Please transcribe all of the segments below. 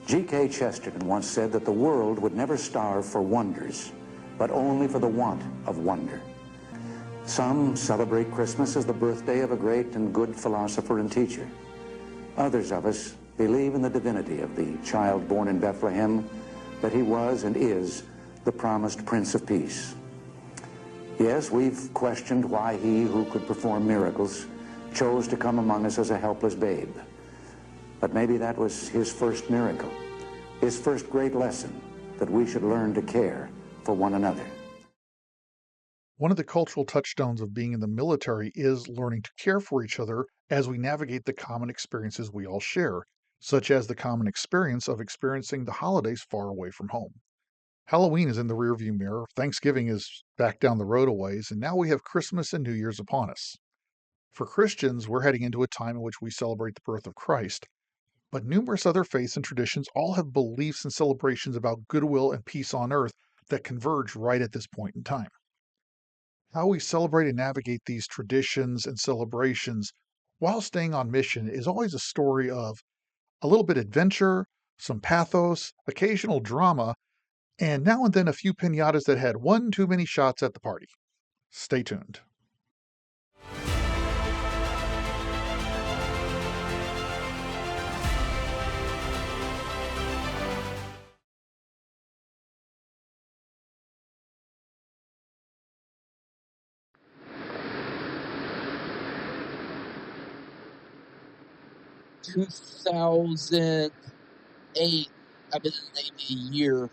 G.K. Chesterton once said that the world would never starve for wonders, but only for the want of wonder. Some celebrate Christmas as the birthday of a great and good philosopher and teacher. Others of us believe in the divinity of the child born in Bethlehem, that he was and is the promised Prince of Peace. Yes, we've questioned why he who could perform miracles chose to come among us as a helpless babe. But maybe that was his first miracle, his first great lesson, that we should learn to care for one another. One of the cultural touchstones of being in the military is learning to care for each other as we navigate the common experiences we all share, such as the common experience of experiencing the holidays far away from home. Halloween is in the rearview mirror, Thanksgiving is back down the road a ways, and now we have Christmas and New Year's upon us. For Christians, we're heading into a time in which we celebrate the birth of Christ, but numerous other faiths and traditions all have beliefs and celebrations about goodwill and peace on earth that converge right at this point in time. How we celebrate and navigate these traditions and celebrations while staying on mission is always a story of a little bit of adventure, some pathos, occasional drama, and now and then a few piñatas that had one too many shots at the party. Stay tuned. In 2008, I've been in the Navy a year.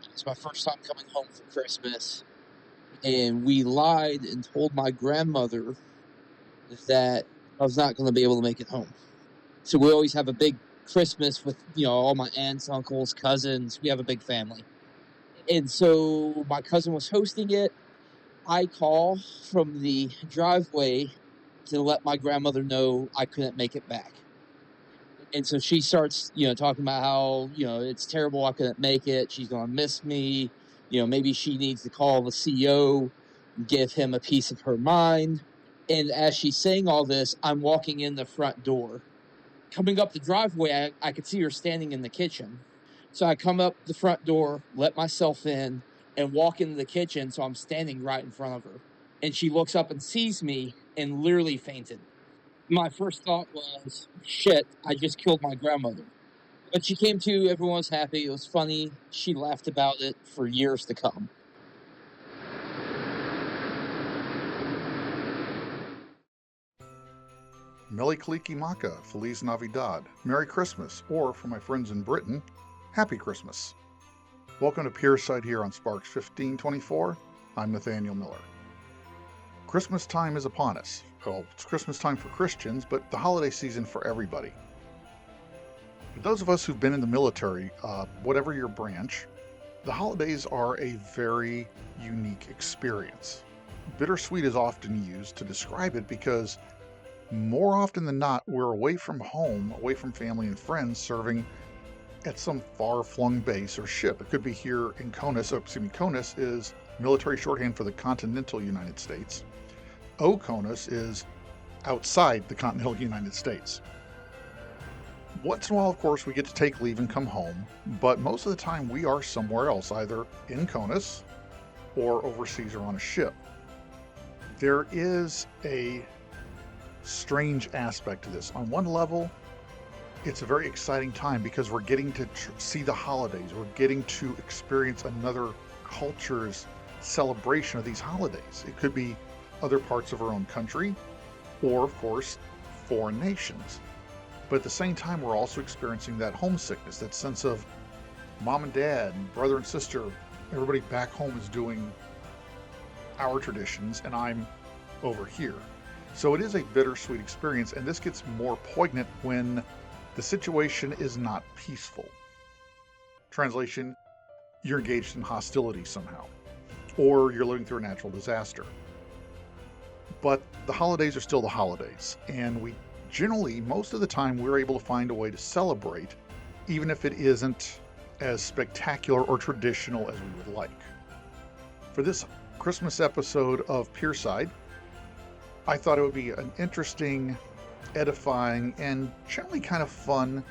It's my first time coming home for Christmas. And we lied and told my grandmother that I was not going to be able to make it home. So we always have a big Christmas with, all my aunts, uncles, cousins. We have a big family. And so my cousin was hosting it. I call from the driveway to let my grandmother know I couldn't make it back. And so she starts, talking about how, it's terrible I couldn't make it. She's going to miss me. Maybe she needs to call the CO, give him a piece of her mind. And as she's saying all this, I'm walking in the front door. Coming up the driveway, I could see her standing in the kitchen. So I come up the front door, let myself in, and walk into the kitchen, so I'm standing right in front of her. And she looks up and sees me and literally fainted. My first thought was, shit, I just killed my grandmother. But she came to, everyone was happy, it was funny, she laughed about it for years to come. Mele Kalikimaka, Feliz Navidad, Merry Christmas, or for my friends in Britain, Happy Christmas. Welcome to Pierside here on Sparks 1524. I'm Nathaniel Miller. Christmas time is upon us. Well, it's Christmas time for Christians, but the holiday season for everybody. For those of us who've been in the military, whatever your branch, the holidays are a very unique experience. Bittersweet is often used to describe it because more often than not, we're away from home, away from family and friends, serving at some far-flung base or ship. It could be here in CONUS. CONUS is military shorthand for the continental United States. OCONUS is outside the continental United States. Once in a while, of course, we get to take leave and come home, but most of the time we are somewhere else, either in CONUS or overseas or on a ship. There is a strange aspect to this. On one level, it's a very exciting time because we're getting to see the holidays. We're getting to experience another culture's celebration of these holidays. It could be other parts of our own country or, of course, foreign nations. But at the same time, we're also experiencing that homesickness, that sense of mom and dad and brother and sister. Everybody back home is doing our traditions and I'm over here. So it is a bittersweet experience, and this gets more poignant when the situation is not peaceful. Translation, you're engaged in hostility somehow, or you're living through a natural disaster. But the holidays are still the holidays, and we generally, most of the time, we're able to find a way to celebrate, even if it isn't as spectacular or traditional as we would like. For this Christmas episode of Pierside, I thought it would be an interesting, edifying, and generally kind of fun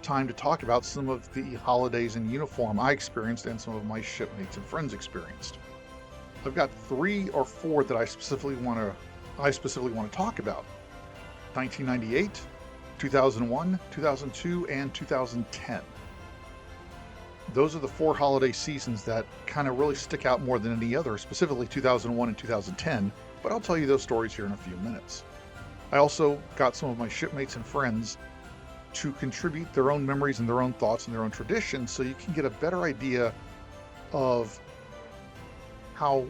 time to talk about some of the holidays in uniform I experienced and some of my shipmates and friends experienced. I've got 3 or 4 that I specifically want to talk about. 1998, 2001, 2002, and 2010. Those are the 4 holiday seasons that kind of really stick out more than any other, specifically 2001 and 2010, but I'll tell you those stories here in a few minutes. I also got some of my shipmates and friends to contribute their own memories and their own thoughts and their own traditions so you can get a better idea of how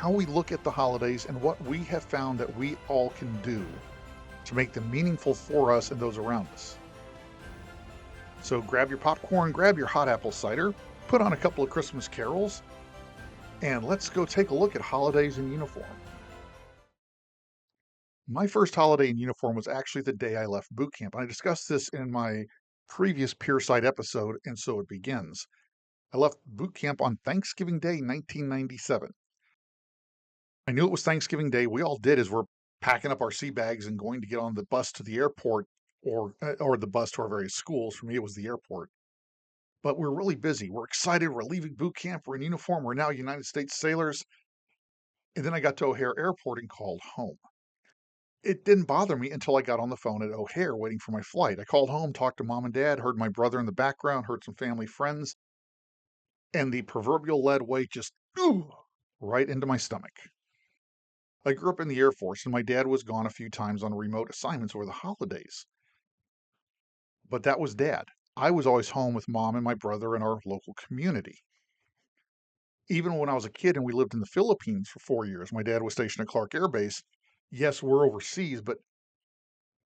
we look at the holidays and what we have found that we all can do to make them meaningful for us and those around us. So grab your popcorn, grab your hot apple cider, put on a couple of Christmas carols, and let's go take a look at holidays in uniform. My first holiday in uniform was actually the day I left boot camp. I discussed this in my previous Pierside episode, and so it begins. I left boot camp on Thanksgiving Day, 1997. I knew it was Thanksgiving Day. We all did as we're packing up our sea bags and going to get on the bus to the airport or the bus to our various schools. For me, it was the airport. But we're really busy. We're excited. We're leaving boot camp. We're in uniform. We're now United States sailors. And then I got to O'Hare Airport and called home. It didn't bother me until I got on the phone at O'Hare waiting for my flight. I called home, talked to mom and dad, heard my brother in the background, heard some family friends, and the proverbial lead weight just right into my stomach. I grew up in the Air Force, and my dad was gone a few times on remote assignments over the holidays. But that was Dad. I was always home with Mom and my brother and our local community. Even when I was a kid and we lived in the Philippines for 4 years, my dad was stationed at Clark Air Base. Yes, we're overseas, but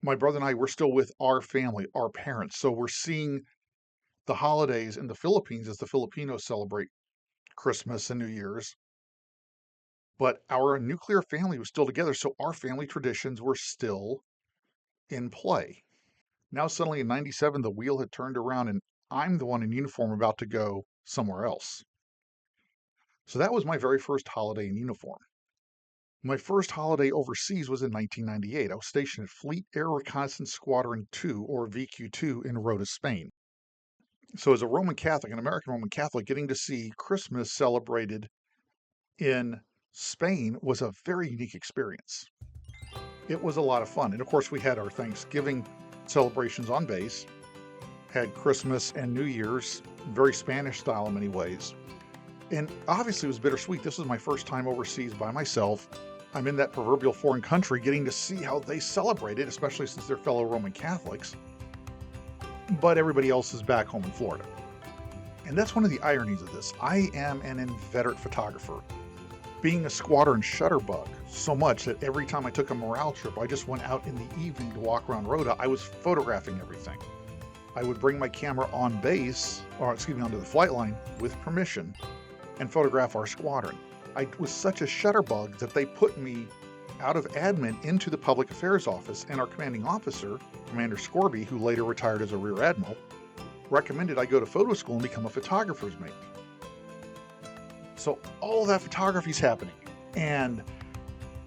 my brother and I were still with our family, our parents. So we're seeing the holidays in the Philippines as the Filipinos celebrate Christmas and New Year's. But our nuclear family was still together, so our family traditions were still in play. Now suddenly in 97, the wheel had turned around and I'm the one in uniform about to go somewhere else. So that was my very first holiday in uniform. My first holiday overseas was in 1998. I was stationed at Fleet Air Reconnaissance Squadron 2, or VQ2, in Rota, Spain. So as a Roman Catholic, an American Roman Catholic, getting to see Christmas celebrated in Spain was a very unique experience. It was a lot of fun. And of course, we had our Thanksgiving celebrations on base, had Christmas and New Year's, very Spanish style in many ways. And obviously it was bittersweet. This was my first time overseas by myself. I'm in that proverbial foreign country getting to see how they celebrate it, especially since they're fellow Roman Catholics. But everybody else is back home in Florida. And that's one of the ironies of this. I am an inveterate photographer. Being a squadron shutterbug so much that every time I took a morale trip, I just went out in the evening to walk around Rota. I was photographing everything. I would bring my camera on base, onto the flight line with permission and photograph our squadron. I was such a shutterbug that they put me out of admin into the public affairs office, and our commanding officer, Commander Scorby, who later retired as a rear admiral, recommended I go to photo school and become a photographer's mate. So all that photography is happening. And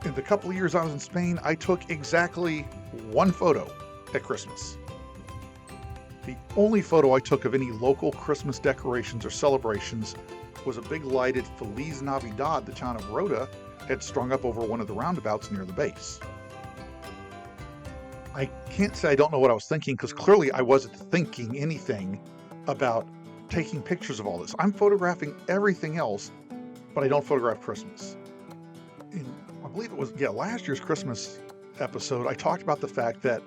in the couple of years I was in Spain, I took exactly 1 photo at Christmas. The only photo I took of any local Christmas decorations or celebrations was a big lighted Feliz Navidad the town of Rota had strung up over one of the roundabouts near the base. I can't say I don't know what I was thinking, because clearly I wasn't thinking anything about taking pictures of all this. I'm photographing everything else, but I don't photograph Christmas. I believe it was last year's Christmas episode, I talked about the fact that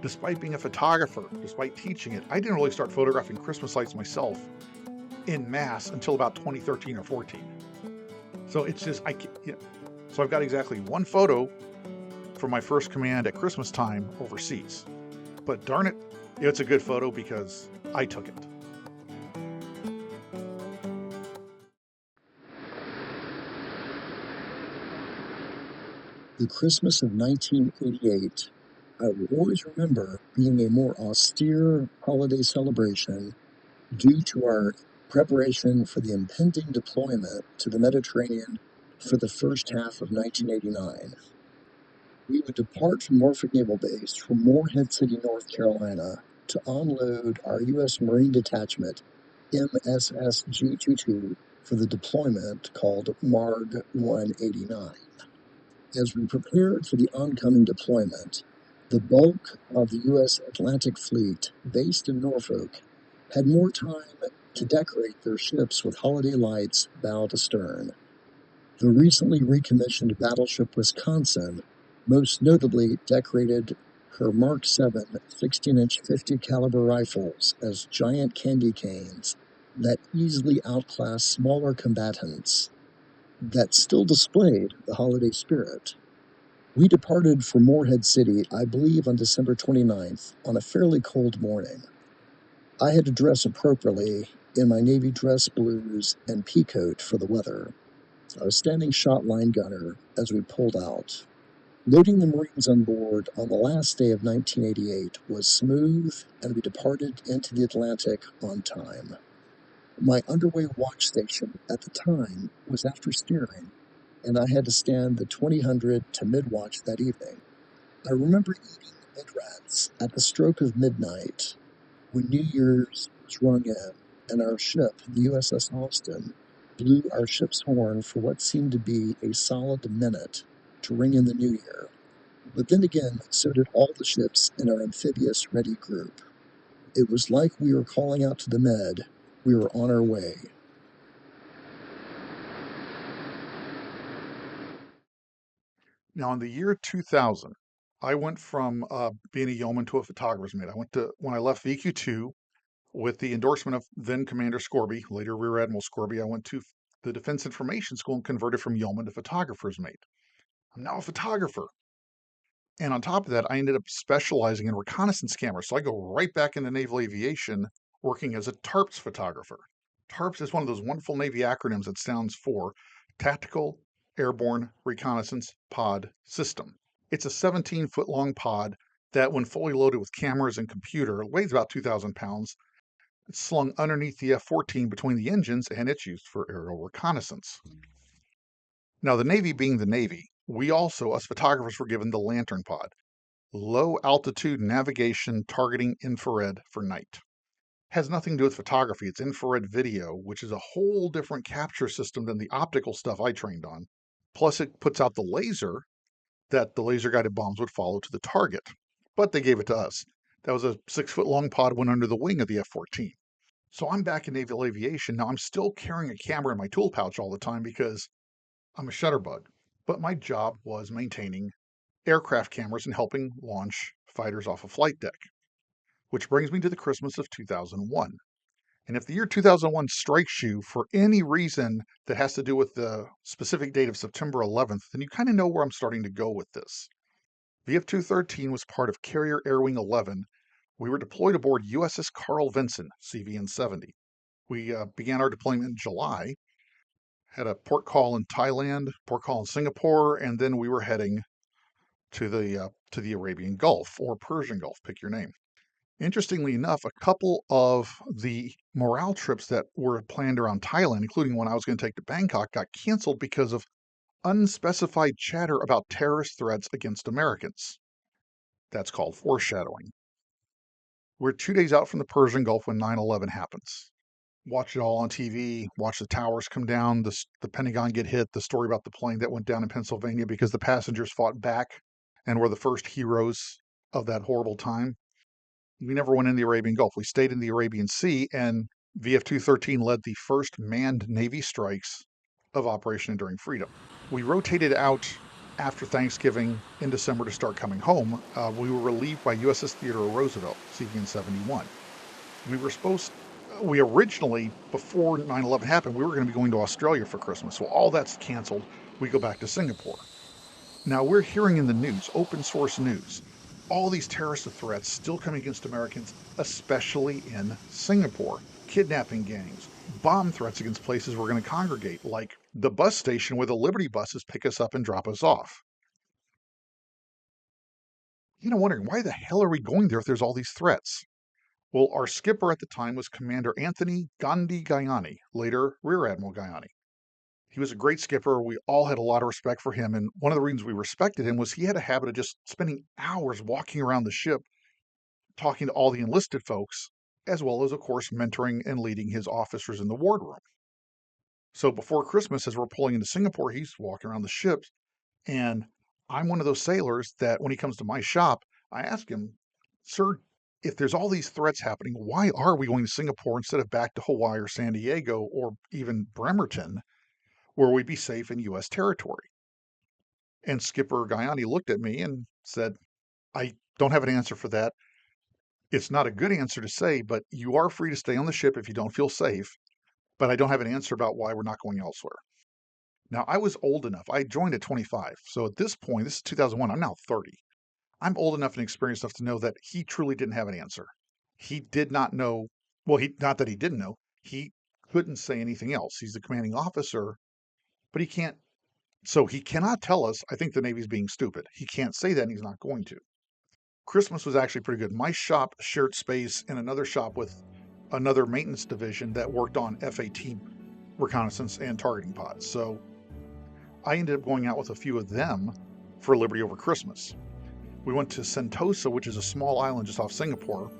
despite being a photographer, despite teaching it, I didn't really start photographing Christmas lights myself in mass until about 2013 or 14. So it's just, so I've got exactly 1 photo from my first command at Christmas time overseas. But darn it, it's a good photo because I took it. The Christmas of 1988, I will always remember being a more austere holiday celebration due to our preparation for the impending deployment to the Mediterranean for the first half of 1989. We would depart from Norfolk Naval Base for Morehead City, North Carolina, to unload our U.S. Marine Detachment MSS G22 for the deployment called MARG 189. As we prepared for the oncoming deployment, the bulk of the U.S. Atlantic Fleet, based in Norfolk, had more time to decorate their ships with holiday lights bow to stern. The recently recommissioned battleship Wisconsin most notably decorated her Mark 7 16-inch 50 caliber rifles as giant candy canes that easily outclassed smaller combatants that still displayed the holiday spirit. We departed for Morehead City, I believe on December 29th, on a fairly cold morning. I had to dress appropriately in my navy dress blues and pea coat for the weather. I was standing shot line gunner as we pulled out. Loading the Marines on board on the last day of 1988 was smooth, and we departed into the Atlantic on time. My underway watch station at the time was after steering, and I had to stand the 2000 to mid-watch that evening. I remember eating mid-rats at the stroke of midnight when New Year's was rung in, and our ship, the USS Austin, blew our ship's horn for what seemed to be a solid minute to ring in the new year. But then again, so did all the ships in our amphibious ready group. It was like we were calling out to the Med, we were on our way. Now, in the year 2000, I went from being a yeoman to a photographer's mate. When I left VQ2 with the endorsement of then Commander Scorby, later Rear Admiral Scorby, I went to the Defense Information School and converted from yeoman to photographer's mate. I'm now a photographer. And on top of that, I ended up specializing in reconnaissance cameras. So I go right back into naval aviation working as a TARPS photographer. TARPS is one of those wonderful Navy acronyms that stands for Tactical Airborne Reconnaissance Pod System. It's a 17-foot long pod that, when fully loaded with cameras and computer, weighs about 2,000 pounds. It's slung underneath the F-14 between the engines, and it's used for aerial reconnaissance. Now, the Navy being the Navy, we also, us photographers, were given the Lantern Pod, low altitude navigation targeting infrared for night. Has nothing to do with photography. It's infrared video, which is a whole different capture system than the optical stuff I trained on. Plus, it puts out the laser that the laser guided bombs would follow to the target. But they gave it to us. That was a 6-foot long pod, went under the wing of the F-14. So I'm back in naval aviation. Now I'm still carrying a camera in my tool pouch all the time because I'm a shutterbug. But my job was maintaining aircraft cameras and helping launch fighters off a flight deck. Which brings me to the Christmas of 2001. And if the year 2001 strikes you for any reason that has to do with the specific date of September 11th, then you kind of know where I'm starting to go with this. VF-213 was part of Carrier Air Wing 11. We were deployed aboard USS Carl Vinson, CVN-70. We began our deployment in July, had a port call in Thailand, port call in Singapore, and then we were heading to the Arabian Gulf or Persian Gulf, pick your name. Interestingly enough, a couple of the morale trips that were planned around Thailand, including one I was going to take to Bangkok, got canceled because of unspecified chatter about terrorist threats against Americans. That's called foreshadowing. We're 2 days out from the Persian Gulf when 9/11 happens. Watch it all on TV, watch the towers come down, the Pentagon get hit, the story about the plane that went down in Pennsylvania because the passengers fought back and were the first heroes of that horrible time. We never went in the Arabian Gulf. We stayed in the Arabian Sea, and VF-213 led the first manned Navy strikes of Operation Enduring Freedom. We rotated out after Thanksgiving in December to start coming home. We were relieved by USS Theodore Roosevelt, CVN-71. We originally, before 9/11 happened, we were going to be going to Australia for Christmas. So all that's canceled. We go back to Singapore. Now we're hearing in the news, open source news, all these terrorist threats still coming against Americans, especially in Singapore. Kidnapping gangs, bomb threats against places we're going to congregate, like the bus station where the Liberty buses pick us up and drop us off. Wondering, why the hell are we going there if there's all these threats? Well, our skipper at the time was Commander Anthony Gandhi Gayani, later Rear Admiral Gayani. He was a great skipper. We all had a lot of respect for him. And one of the reasons we respected him was he had a habit of just spending hours walking around the ship, talking to all the enlisted folks, as well as, of course, mentoring and leading his officers in the wardroom. So before Christmas, as we're pulling into Singapore, he's walking around the ships, and I'm one of those sailors that when he comes to my shop, I ask him, "Sir, if there's all these threats happening, why are we going to Singapore instead of back to Hawaii or San Diego or even Bremerton, where we'd be safe in U.S. territory?" And Skipper Guyani looked at me and said, "I don't have an answer for that. It's not a good answer to say, but you are free to stay on the ship if you don't feel safe. But I don't have an answer about why we're not going elsewhere." Now, I was old enough. I joined at 25. So at this point, this is 2001, I'm now 30. I'm old enough and experienced enough to know that he truly didn't have an answer. He did not know. Well, not that he didn't know. He couldn't say anything else. He's the commanding officer, but he can't. So he cannot tell us, "I think the Navy's being stupid." He can't say that, and he's not going to. Christmas was actually pretty good. My shop shared space in another shop with another maintenance division that worked on F-18 reconnaissance and targeting pods. So I ended up going out with a few of them for Liberty over Christmas. We went to Sentosa, which is a small island just off Singapore.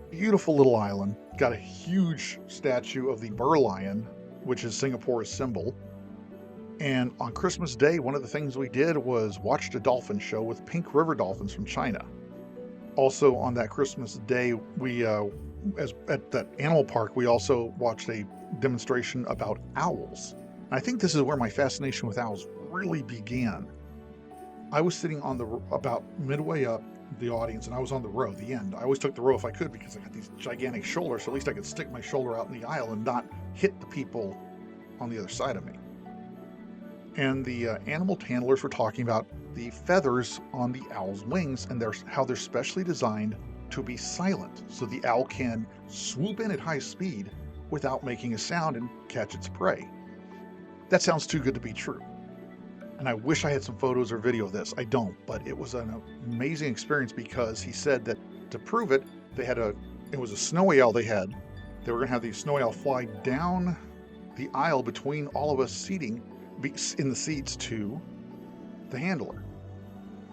Beautiful little island. Got a huge statue of the Burr Lion, which is Singapore's symbol. And on Christmas Day, one of the things we did was watched a dolphin show with pink river dolphins from China. Also on that Christmas Day, as at that animal park, we also watched a demonstration about owls. And I think this is where my fascination with owls really began. I was sitting on about midway up the audience, and I was on the row, the end. I always took the row if I could because I got these gigantic shoulders, so at least I could stick my shoulder out in the aisle and not hit the people on the other side of me. And the animal handlers were talking about the feathers on the owl's wings and how they're specially designed to be silent, so the owl can swoop in at high speed without making a sound and catch its prey. That sounds too good to be true. And I wish I had some photos or video of this. I don't, but it was an amazing experience because he said that to prove it, it was a snowy owl they had. They were going to have the snowy owl fly down the aisle between all of us seating in the seats to the handler.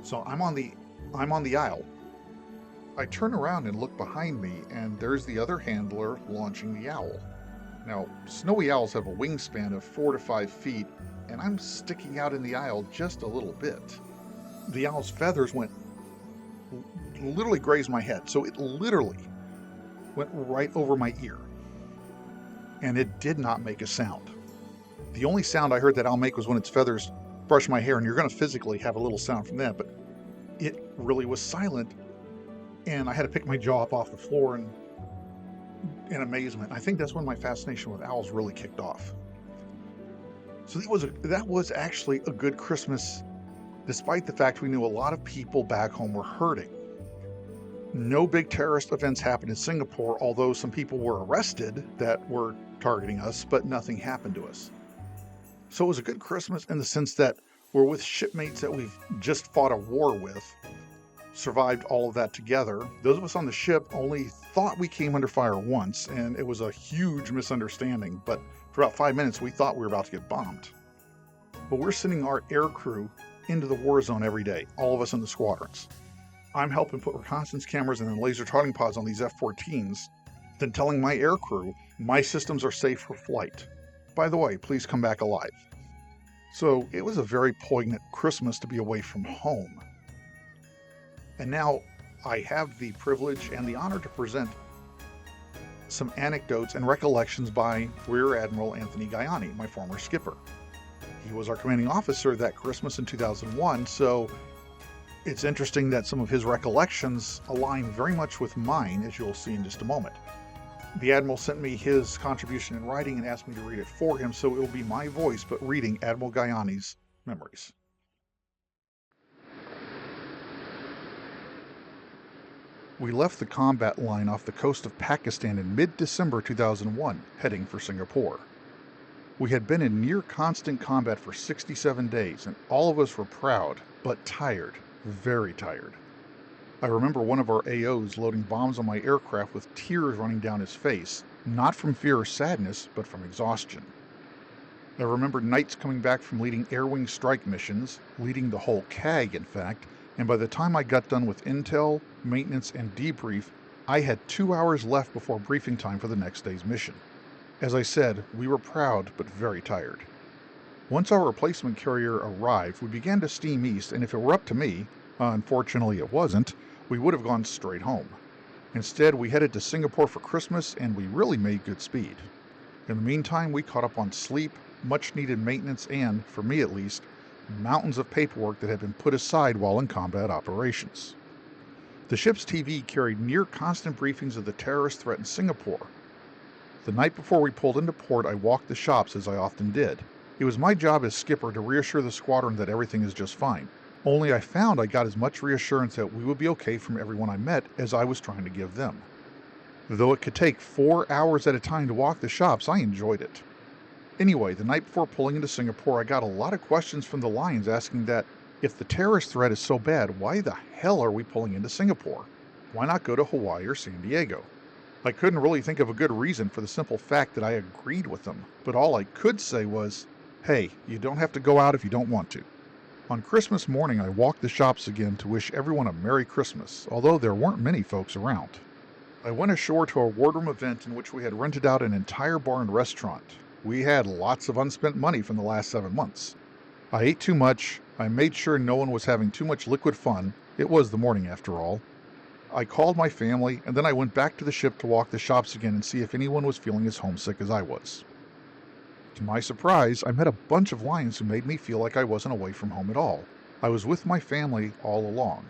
So I'm on the aisle. I turn around and look behind me, and there's the other handler launching the owl. Now, snowy owls have a wingspan of 4 to 5 feet, and I'm sticking out in the aisle just a little bit. The owl's feathers literally grazed my head, so it literally went right over my ear. And it did not make a sound. The only sound I heard that owl make was when its feathers brushed my hair, and you're going to physically have a little sound from that, but it really was silent, and I had to pick my jaw up off the floor in amazement. I think that's when my fascination with owls really kicked off. So that was actually a good Christmas, despite the fact we knew a lot of people back home were hurting. No big terrorist events happened in Singapore, although some people were arrested that were targeting us, but nothing happened to us. So it was a good Christmas in the sense that we're with shipmates that we've just fought a war with, survived all of that together. Those of us on the ship only thought we came under fire once, and it was a huge misunderstanding, but for about 5 minutes we thought we were about to get bombed. But we're sending our air crew into the war zone every day, all of us in the squadrons. I'm helping put reconnaissance cameras and then laser targeting pods on these F-14s, then telling my air crew my systems are safe for flight. By the way, please come back alive. So it was a very poignant Christmas to be away from home. And now I have the privilege and the honor to present some anecdotes and recollections by Rear Admiral Anthony Guyani, my former skipper. He was our commanding officer that Christmas in 2001, so it's interesting that some of his recollections align very much with mine, as you'll see in just a moment. The Admiral sent me his contribution in writing and asked me to read it for him, so it will be my voice, but reading Admiral Guyani's memories. We left the combat line off the coast of Pakistan in mid-December 2001, heading for Singapore. We had been in near constant combat for 67 days, and all of us were proud, but tired, very tired. I remember one of our AOs loading bombs on my aircraft with tears running down his face, not from fear or sadness, but from exhaustion. I remember nights coming back from leading air wing strike missions, leading the whole CAG in fact, and by the time I got done with intel, maintenance, and debrief, I had 2 hours left before briefing time for the next day's mission. As I said, we were proud but very tired. Once our replacement carrier arrived, we began to steam east, and if it were up to me, unfortunately it wasn't, we would have gone straight home. Instead, we headed to Singapore for Christmas, and we really made good speed. In the meantime, we caught up on sleep, much-needed maintenance, and, for me at least, mountains of paperwork that had been put aside while in combat operations. The ship's TV carried near-constant briefings of the terrorist threat in Singapore. The night before we pulled into port, I walked the shops as I often did. It was my job as skipper to reassure the squadron that everything is just fine. Only I found I got as much reassurance that we would be okay from everyone I met as I was trying to give them. Though it could take 4 hours at a time to walk the shops, I enjoyed it. Anyway, the night before pulling into Singapore, I got a lot of questions from the Lions asking that, if the terrorist threat is so bad, why the hell are we pulling into Singapore? Why not go to Hawaii or San Diego? I couldn't really think of a good reason for the simple fact that I agreed with them, but all I could say was, hey, you don't have to go out if you don't want to. On Christmas morning, I walked the shops again to wish everyone a Merry Christmas, although there weren't many folks around. I went ashore to a wardroom event in which we had rented out an entire bar and restaurant. We had lots of unspent money from the last 7 months. I ate too much, I made sure no one was having too much liquid fun, it was the morning after all. I called my family, and then I went back to the ship to walk the shops again and see if anyone was feeling as homesick as I was. To my surprise, I met a bunch of Lions who made me feel like I wasn't away from home at all. I was with my family all along.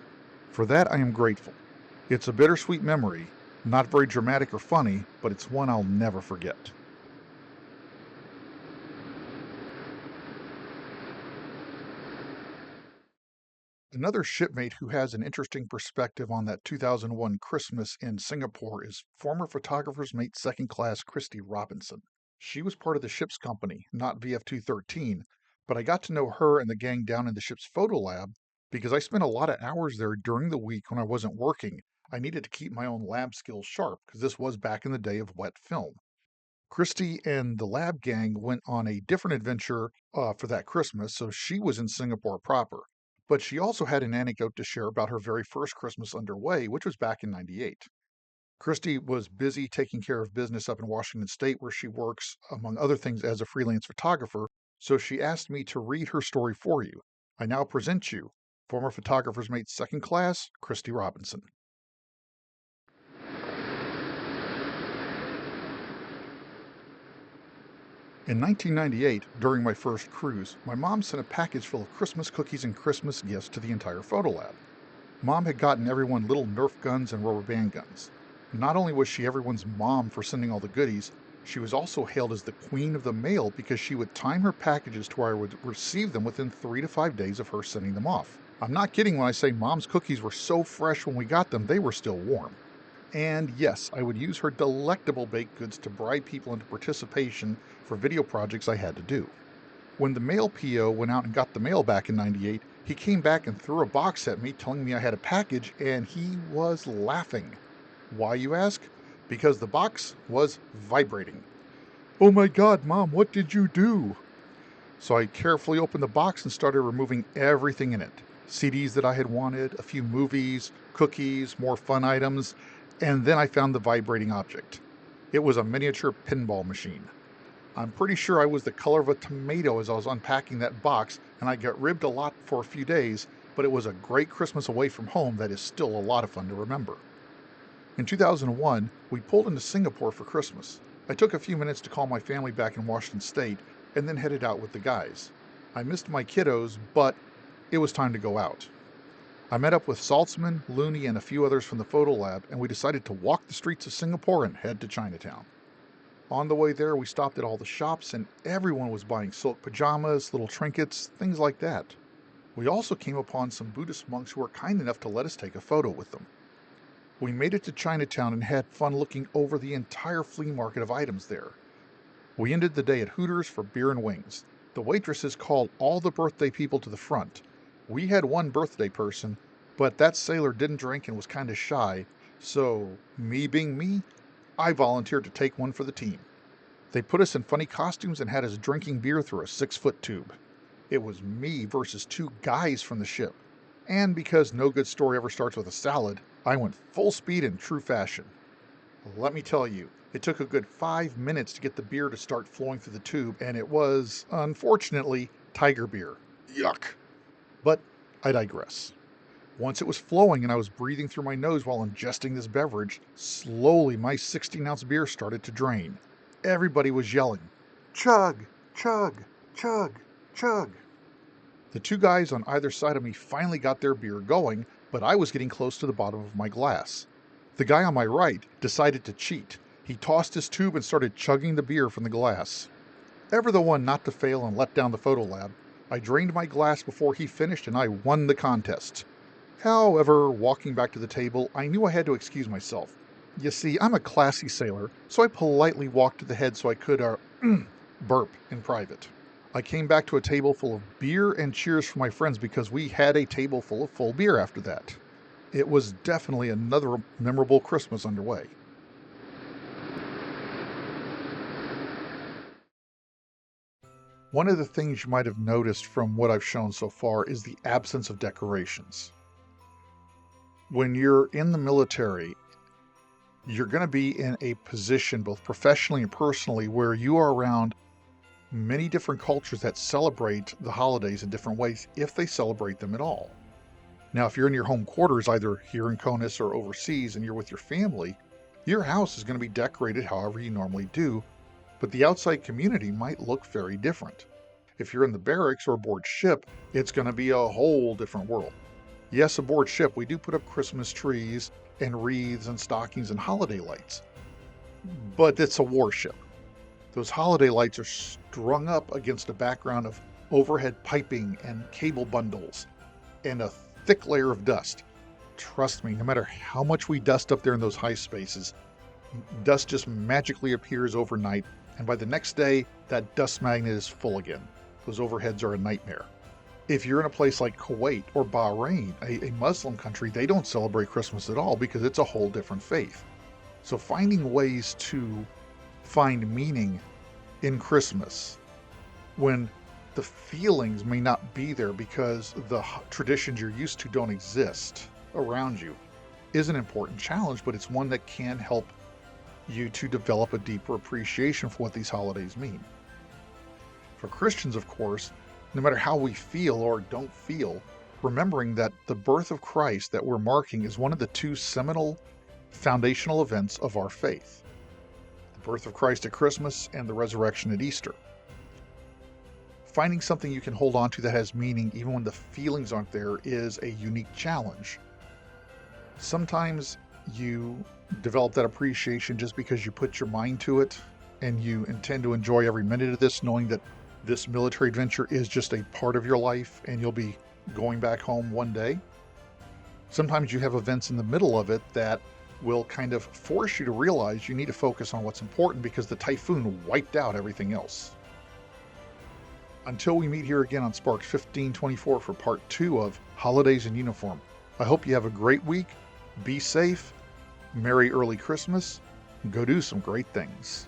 For that I am grateful. It's a bittersweet memory, not very dramatic or funny, but it's one I'll never forget. Another shipmate who has an interesting perspective on that 2001 Christmas in Singapore is former photographer's mate second class Christy Robinson. She was part of the ship's company, not VF-213, but I got to know her and the gang down in the ship's photo lab because I spent a lot of hours there during the week when I wasn't working. I needed to keep my own lab skills sharp because this was back in the day of wet film. Christy and the lab gang went on a different adventure for that Christmas, so she was in Singapore proper. But she also had an anecdote to share about her very first Christmas underway, which was back in '98. Christy was busy taking care of business up in Washington State, where she works, among other things, as a freelance photographer, so she asked me to read her story for you. I now present you, former photographer's mate second class, Christy Robinson. In 1998, during my first cruise, my mom sent a package full of Christmas cookies and Christmas gifts to the entire photo lab. Mom had gotten everyone little Nerf guns and rubber band guns. Not only was she everyone's mom for sending all the goodies, she was also hailed as the queen of the mail because she would time her packages to where I would receive them within 3 to 5 days of her sending them off. I'm not kidding when I say Mom's cookies were so fresh when we got them, they were still warm. And yes, I would use her delectable baked goods to bribe people into participation for video projects I had to do. When the mail PO went out and got the mail back in '98, he came back and threw a box at me telling me I had a package, and he was laughing. Why, you ask? Because the box was vibrating. Oh my God, Mom, what did you do? So I carefully opened the box and started removing everything in it. CDs that I had wanted, a few movies, cookies, more fun items, and then I found the vibrating object. It was a miniature pinball machine. I'm pretty sure I was the color of a tomato as I was unpacking that box, and I got ribbed a lot for a few days, but it was a great Christmas away from home that is still a lot of fun to remember. In 2001, we pulled into Singapore for Christmas. I took a few minutes to call my family back in Washington State, and then headed out with the guys. I missed my kiddos, but it was time to go out. I met up with Saltzman, Looney, and a few others from the photo lab, and we decided to walk the streets of Singapore and head to Chinatown. On the way there, we stopped at all the shops, and everyone was buying silk pajamas, little trinkets, things like that. We also came upon some Buddhist monks who were kind enough to let us take a photo with them. We made it to Chinatown and had fun looking over the entire flea market of items there. We ended the day at Hooters for beer and wings. The waitresses called all the birthday people to the front. We had one birthday person, but that sailor didn't drink and was kind of shy, so, me being me, I volunteered to take one for the team. They put us in funny costumes and had us drinking beer through a 6-foot tube. It was me versus 2 guys from the ship. And because no good story ever starts with a salad, I went full speed in true fashion. Let me tell you, it took a good 5 minutes to get the beer to start flowing through the tube, and it was, unfortunately, tiger beer. Yuck. But I digress. Once it was flowing and I was breathing through my nose while ingesting this beverage, slowly my 16-ounce beer started to drain. Everybody was yelling, "Chug, chug, chug, chug." The two guys on either side of me finally got their beer going, but I was getting close to the bottom of my glass. The guy on my right decided to cheat. He tossed his tube and started chugging the beer from the glass. Ever the one not to fail and let down the photo lab, I drained my glass before he finished and I won the contest. However, walking back to the table, I knew I had to excuse myself. You see, I'm a classy sailor, so I politely walked to the head so I could burp in private. I came back to a table full of beer and cheers from my friends because we had a table full of full beer after that. It was definitely another memorable Christmas underway. One of the things you might have noticed from what I've shown so far is the absence of decorations. When you're in the military, you're going to be in a position, both professionally and personally, where you are around many different cultures that celebrate the holidays in different ways, if they celebrate them at all. Now, if you're in your home quarters, either here in Conus or overseas, and you're with your family, your house is going to be decorated however you normally do, but the outside community might look very different. If you're in the barracks or aboard ship, it's going to be a whole different world. Yes, aboard ship, we do put up Christmas trees and wreaths and stockings and holiday lights, but it's a warship. Those holiday lights are strung up against a background of overhead piping and cable bundles and a thick layer of dust. Trust me, no matter how much we dust up there in those high spaces, dust just magically appears overnight, and by the next day, that dust magnet is full again. Those overheads are a nightmare. If you're in a place like Kuwait or Bahrain, a Muslim country, they don't celebrate Christmas at all because it's a whole different faith. So finding ways to find meaning in Christmas when the feelings may not be there because the traditions you're used to don't exist around you is an important challenge, but it's one that can help you to develop a deeper appreciation for what these holidays mean. For Christians, of course, no matter how we feel or don't feel, remembering that the birth of Christ that we're marking is one of the two seminal foundational events of our faith. The birth of Christ at Christmas and the resurrection at Easter. Finding something you can hold on to that has meaning even when the feelings aren't there is a unique challenge. Sometimes you develop that appreciation just because you put your mind to it and you intend to enjoy every minute of this, knowing that this military adventure is just a part of your life and you'll be going back home one day. Sometimes you have events in the middle of it that will kind of force you to realize you need to focus on what's important because the typhoon wiped out everything else. Until we meet here again on Sparks 1524 for part 2 of Holidays in Uniform, I hope you have a great week, be safe, Merry Early Christmas, and go do some great things.